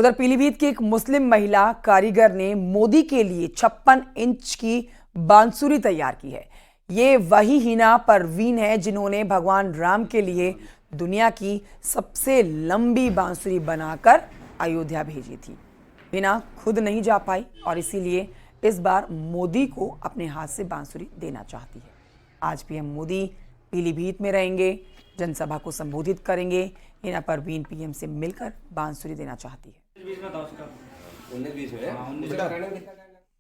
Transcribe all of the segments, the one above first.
उधर पीलीभीत की एक मुस्लिम महिला कारीगर ने मोदी के लिए 56 इंच की बांसुरी तैयार की है। ये वही हिना परवीन है जिन्होंने भगवान राम के लिए दुनिया की सबसे लंबी बांसुरी बनाकर अयोध्या भेजी थी। हिना खुद नहीं जा पाई और इसीलिए इस बार मोदी को अपने हाथ से बांसुरी देना चाहती है। आज पीएम मोदी पीलीभीत में रहेंगे, जनसभा को संबोधित करेंगे। हिना परवीन पीएम से मिलकर बांसुरी देना चाहती है।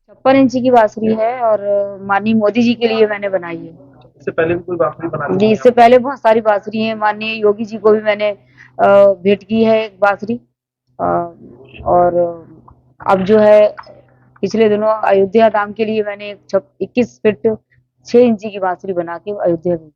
56 इंची की बांसुरी है और माननीय मोदी जी के लिए मैंने बनाई है। इससे पहले भी कोई बांसुरी बना जी, इससे पहले बहुत सारी बांसुरी हैं। माननीय योगी जी को भी मैंने भेंट की है एक बांसुरी। और अब जो है पिछले दिनों अयोध्या धाम के लिए मैंने 21 फीट 6 इंची की बांसुरी बना के अयोध्या भेजी।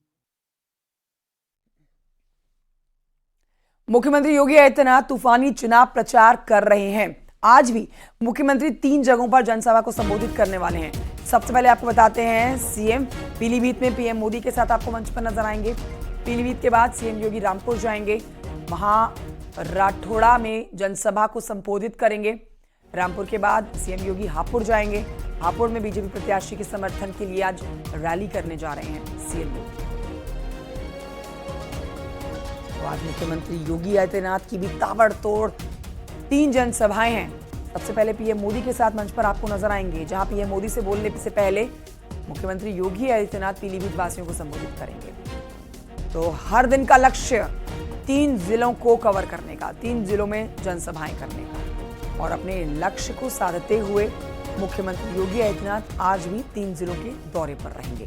मुख्यमंत्री योगी आदित्यनाथ तूफानी चुनाव प्रचार कर रहे हैं। आज भी मुख्यमंत्री 3 जगहों पर जनसभा को संबोधित करने वाले हैं। सबसे पहले आपको बताते हैं, सीएम पीलीभीत में पीएम मोदी के साथ आपको मंच पर नजर आएंगे। पीलीभीत के बाद सीएम योगी रामपुर जाएंगे, वहां राठौड़ा में जनसभा को संबोधित करेंगे। रामपुर के बाद सीएम योगी हापुड़ जाएंगे। हापुड़ में बीजेपी प्रत्याशी के समर्थन के लिए आज रैली करने जा रहे हैं सीएम योगी। आज मुख्यमंत्री योगी आदित्यनाथ की भी ताबड़तोड़ 3 जनसभाएं हैं। सबसे पहले पीएम मोदी के साथ मंच पर आपको नजर आएंगे, जहां पीएम मोदी से बोलने से पहले मुख्यमंत्री योगी आदित्यनाथ पीलीभीत वासियों को संबोधित करेंगे। तो हर दिन का लक्ष्य 3 जिलों को कवर करने का, 3 जिलों में जनसभाएं करने का और अपने लक्ष्य को साधते हुए मुख्यमंत्री योगी आदित्यनाथ आज भी 3 जिलों के दौरे पर रहेंगे।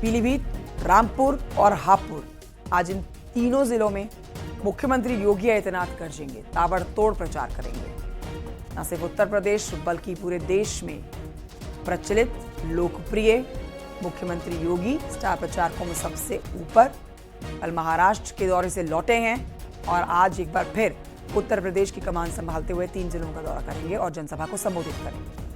पीलीभीत, रामपुर और हापुड़, आज इन तीनों जिलों में मुख्यमंत्री योगी आदित्यनाथ गरजेंगे, ताबड़तोड़ प्रचार करेंगे। न सिर्फ उत्तर प्रदेश बल्कि पूरे देश में प्रचलित लोकप्रिय मुख्यमंत्री योगी स्टार प्रचारकों में सबसे ऊपर। कल महाराष्ट्र के दौरे से लौटे हैं और आज एक बार फिर उत्तर प्रदेश की कमान संभालते हुए 3 जिलों का दौरा करेंगे और जनसभा को संबोधित करेंगे।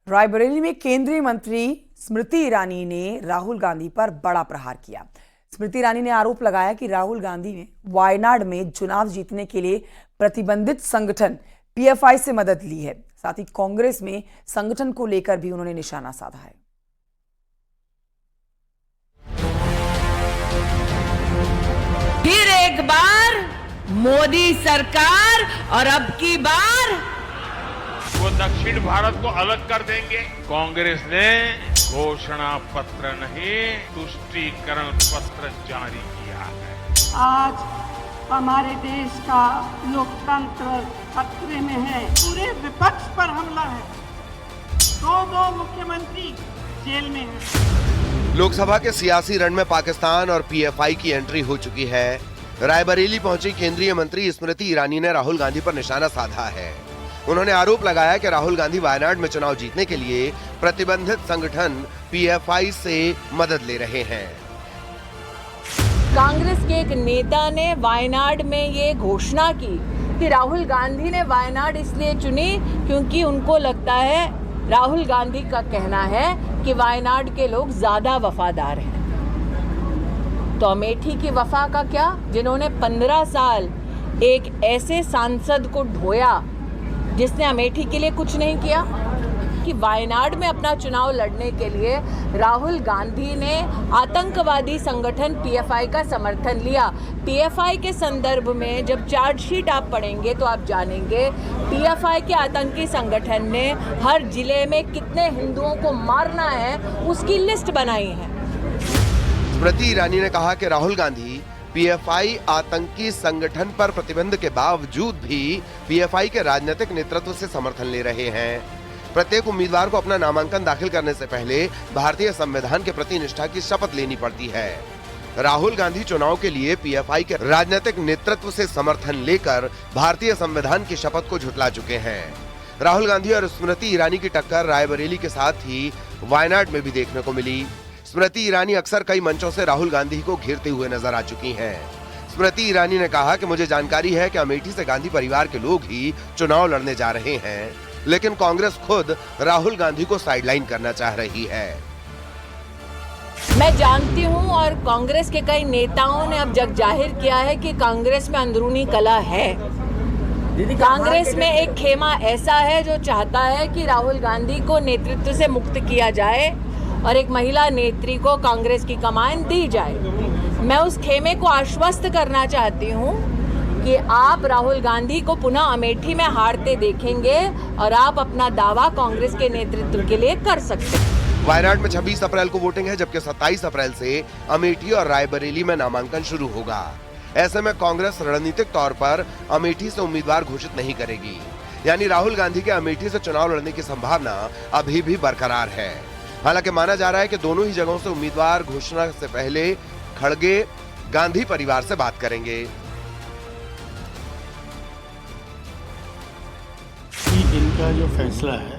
रायबरेली में केंद्रीय मंत्री स्मृति ईरानी ने राहुल गांधी पर बड़ा प्रहार किया। स्मृति ईरानी ने आरोप लगाया कि राहुल गांधी ने वायनाड में चुनाव जीतने के लिए प्रतिबंधित संगठन पीएफआई से मदद ली है। साथ ही कांग्रेस में संगठन को लेकर भी उन्होंने निशाना साधा है। फिर एक बार मोदी सरकार और अब की बार वो दक्षिण भारत को अलग कर देंगे। कांग्रेस ने घोषणा पत्र नहीं, तुष्टीकरण पत्र जारी किया है। आज हमारे देश का लोकतंत्र खतरे में है। पूरे विपक्ष पर हमला है। 2 मुख्यमंत्री जेल में हैं। लोकसभा के सियासी रण में पाकिस्तान और पीएफआई की एंट्री हो चुकी है। रायबरेली पहुंची केंद्रीय मंत्री स्मृति ईरानी ने राहुल गांधी पर निशाना साधा है। उन्होंने आरोप लगाया कि राहुल गांधी वायनाड में चुनाव जीतने के लिए प्रतिबंधित संगठन पीएफआई से मदद ले रहे हैं। कांग्रेस के एक नेता ने वायनाड में ये घोषणा की कि राहुल गांधी ने वायनाड इसलिए चुनी क्योंकि उनको लगता है, राहुल गांधी का कहना है कि वायनाड के लोग ज्यादा वफादार हैं। तो अमेठी की वफा का क्या, जिन्होंने 15 साल एक ऐसे सांसद को ढोया जिसने अमेठी के लिए कुछ नहीं किया, कि वायनाड में अपना चुनाव लड़ने के लिए राहुल गांधी ने आतंकवादी संगठन पीएफआई का समर्थन लिया। पीएफआई के संदर्भ में जब चार्जशीट आप पढ़ेंगे तो आप जानेंगे पीएफआई के आतंकी संगठन ने हर जिले में कितने हिंदुओं को मारना है उसकी लिस्ट बनाई है। स्मृति ईरानी ने कहा कि राहुल गांधी पीएफआई आतंकी संगठन पर प्रतिबंध के बावजूद भी पीएफआई के राजनीतिक नेतृत्व से समर्थन ले रहे हैं। प्रत्येक उम्मीदवार को अपना नामांकन दाखिल करने से पहले भारतीय संविधान के प्रति निष्ठा की शपथ लेनी पड़ती है। राहुल गांधी चुनाव के लिए पीएफआई के राजनीतिक नेतृत्व से समर्थन लेकर भारतीय संविधान की शपथ को झुठला चुके हैं। राहुल गांधी और स्मृति ईरानी की टक्कर रायबरेली के साथ ही वायनाड में भी देखने को मिली। स्मृति ईरानी अक्सर कई मंचों से राहुल गांधी को घेरते हुए नजर आ चुकी हैं। स्मृति ईरानी ने कहा कि मुझे जानकारी है कि अमेठी से गांधी परिवार के लोग ही चुनाव लड़ने जा रहे हैं, लेकिन कांग्रेस खुद राहुल गांधी को साइडलाइन करना चाह रही है। मैं जानती हूं और कांग्रेस के कई नेताओं ने अब जग जाहिर किया है कि कांग्रेस में अंदरूनी कलह है। कांग्रेस में एक खेमा ऐसा है जो चाहता है कि राहुल गांधी को नेतृत्व से मुक्त किया जाए और एक महिला नेत्री को कांग्रेस की कमान दी जाए। मैं उस खेमे को आश्वस्त करना चाहती हूं कि आप राहुल गांधी को पुनः अमेठी में हारते देखेंगे और आप अपना दावा कांग्रेस के नेतृत्व के लिए कर सकते हैं। वायनाड में 26 अप्रैल को वोटिंग है, जबकि 27 अप्रैल से अमेठी और रायबरेली में नामांकन शुरू होगा। ऐसे में कांग्रेस रणनीतिक तौर पर अमेठी से उम्मीदवार घोषित नहीं करेगी, यानी राहुल गांधी के अमेठी से चुनाव लड़ने की संभावना अभी भी बरकरार है। हालांकि माना जा रहा है कि दोनों ही जगहों से उम्मीदवार घोषणा से पहले खड़गे गांधी परिवार से बात करेंगे। इनका जो फैसला है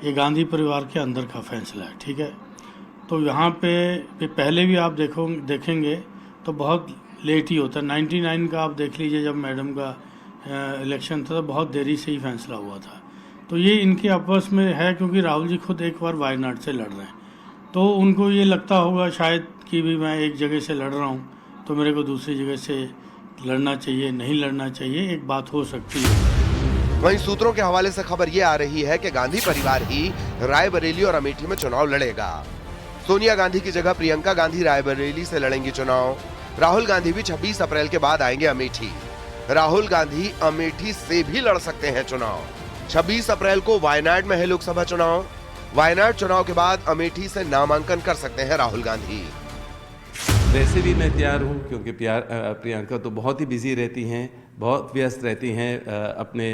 ये गांधी परिवार के अंदर का फैसला है, ठीक है। तो यहाँ पे पहले भी आप देखेंगे तो बहुत लेट ही होता है। 99 का आप देख लीजिए, जब मैडम का इलेक्शन था तो बहुत देरी से ही फैसला हुआ था। तो ये इनके आपस में है, क्योंकि राहुल जी खुद एक बार वायनाड से लड़ रहे हैं, तो उनको ये लगता होगा शायद कि भी मैं एक जगह से लड़ रहा हूँ तो मेरे को दूसरी जगह से लड़ना चाहिए, नहीं लड़ना चाहिए, एक बात हो सकती है। वहीं सूत्रों के हवाले से खबर ये आ रही है कि गांधी परिवार ही रायबरेली और अमेठी में चुनाव लड़ेगा। सोनिया गांधी की जगह प्रियंका गांधी रायबरेली से लड़ेंगी चुनाव। राहुल गांधी भी 26 अप्रैल के बाद आएंगे अमेठी। राहुल गांधी अमेठी से भी लड़ सकते हैं चुनाव। 26 अप्रैल को वायनाड में है लोकसभा चुनाव। वायनाड चुनाव के बाद अमेठी से नामांकन कर सकते हैं राहुल गांधी। वैसे भी मैं तैयार हूँ, क्योंकि प्रियंका तो बहुत ही बिजी रहती हैं, बहुत व्यस्त रहती हैं अपने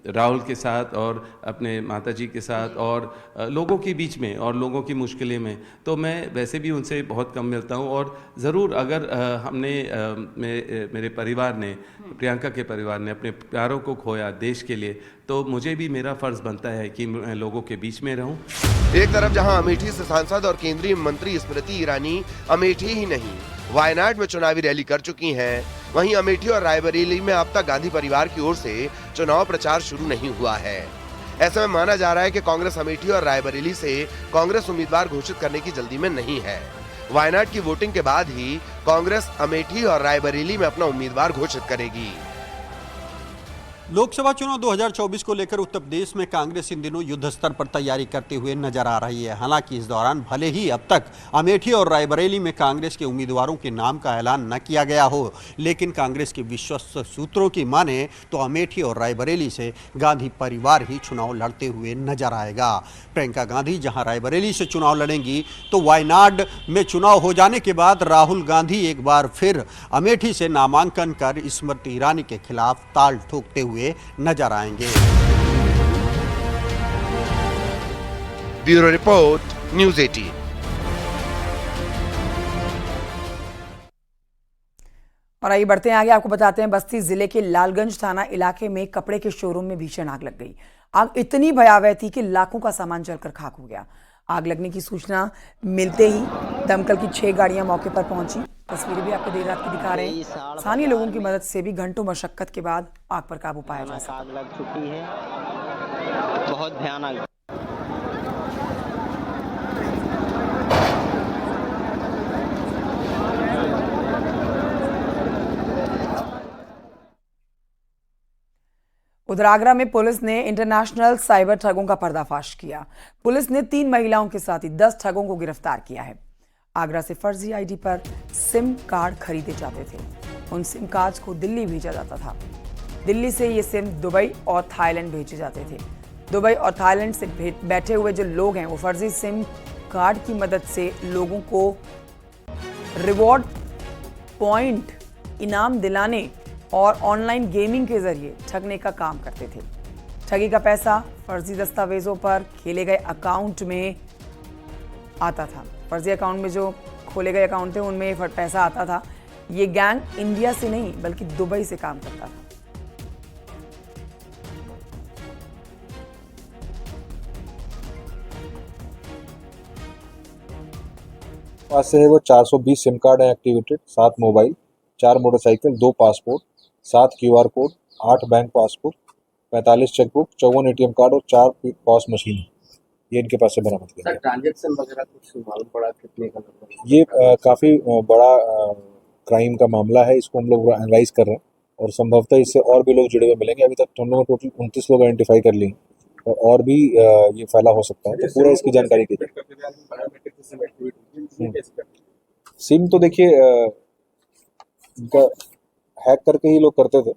राहुल के साथ और अपने माताजी के साथ और लोगों के बीच में और लोगों की मुश्किलें में। तो मैं वैसे भी उनसे बहुत कम मिलता हूँ और ज़रूर अगर मेरे परिवार ने, प्रियंका के परिवार ने अपने प्यारों को खोया देश के लिए, तो मुझे भी मेरा फ़र्ज़ बनता है कि मैं लोगों के बीच में रहूं। एक तरफ जहां अमेठी से सांसद और केंद्रीय मंत्री स्मृति ईरानी अमेठी ही नहीं वायनाड में चुनावी रैली कर चुकी हैं, वहीं अमेठी और रायबरेली में अब तक गांधी परिवार की ओर से चुनाव प्रचार शुरू नहीं हुआ है। ऐसे में माना जा रहा है कि कांग्रेस अमेठी और रायबरेली से कांग्रेस उम्मीदवार घोषित करने की जल्दी में नहीं है। वायनाड की वोटिंग के बाद ही कांग्रेस अमेठी और रायबरेली में अपना उम्मीदवार घोषित करेगी। लोकसभा चुनाव 2024 को लेकर उत्तर प्रदेश में कांग्रेस इन दिनों युद्ध स्तर पर तैयारी करते हुए नजर आ रही है। हालांकि इस दौरान भले ही अब तक अमेठी और रायबरेली में कांग्रेस के उम्मीदवारों के नाम का ऐलान न किया गया हो, लेकिन कांग्रेस के विश्वस्त सूत्रों की माने तो अमेठी और रायबरेली से गांधी परिवार ही चुनाव लड़ते हुए नजर आएगा। प्रियंका गांधी जहां रायबरेली से चुनाव लड़ेंगी, तो वायनाड में चुनाव हो जाने के बाद राहुल गांधी एक बार फिर अमेठी से नामांकन कर स्मृति ईरानी के खिलाफ ताल ठोकते हुए नजर आएंगे। Bureau report, news 18। और आइए बढ़ते हैं आगे, आपको बताते हैं बस्ती जिले के लालगंज थाना इलाके में कपड़े के शोरूम में भीषण आग लग गई। आग इतनी भयावह थी कि लाखों का सामान जलकर खाक हो गया। आग लगने की सूचना मिलते ही दमकल की 6 गाड़ियां मौके पर पहुंची। तस्वीरें भी आपको देर रात की दिखा रहे हैं। स्थानीय लोगों की मदद से भी घंटों मशक्कत के बाद आग पर काबू पाया जा सका। आग लग चुकी है, बहुत भयानक। उधर आगरा में पुलिस ने इंटरनेशनल साइबर ठगों का पर्दाफाश किया। पुलिस ने 3 महिलाओं के साथ ही 10 ठगों को गिरफ्तार किया है। आगरा से फर्जी आईडी पर सिम कार्ड खरीदे जाते थे। उन सिम कार्ड्स को दिल्ली भेजा जाता था। दिल्ली से ये सिम दुबई और थाईलैंड भेजे जाते थे। दुबई और थाईलैंड से बैठे हुए जो लोग हैं वो फर्जी सिम कार्ड की मदद से लोगों को रिवॉर्ड पॉइंट इनाम दिलाने और ऑनलाइन गेमिंग के जरिए ठगने का काम करते थे। ठगी का पैसा फर्जी दस्तावेजों पर खेले गए अकाउंट में आता था। फर्जी अकाउंट में जो खोले गए अकाउंट थे उनमें पैसा आता था। ये गैंग इंडिया से नहीं बल्कि दुबई से काम करता था। पास से है वो 420 सिम कार्ड है activated, 7 mobile, 4 motorcycle, 2 passport, 7 QR code, 8 bank passbook, 45 chequebook, 54 ATM card और 4 पॉस मशीन। ये इनके पास से बरामद किया गया। ट्रांजेक्शन वगैरह कुछ मालूम पड़ा कितने का लगभग? ये काफ़ी बड़ा क्राइम का मामला है, इसको हम लोग एनालाइज कर रहे हैं और संभवतः इससे और भी लोग जुड़े हुए मिलेंगे। अभी तक हम लोगों ने टोटल 29 लोग आइडेंटिफाई कर लिए और भी ये फैला हो सकता है, तो पूरा इसकी जानकारी की जाए। सिम तो देखिए इनका हैक करके ही लोग करते थे,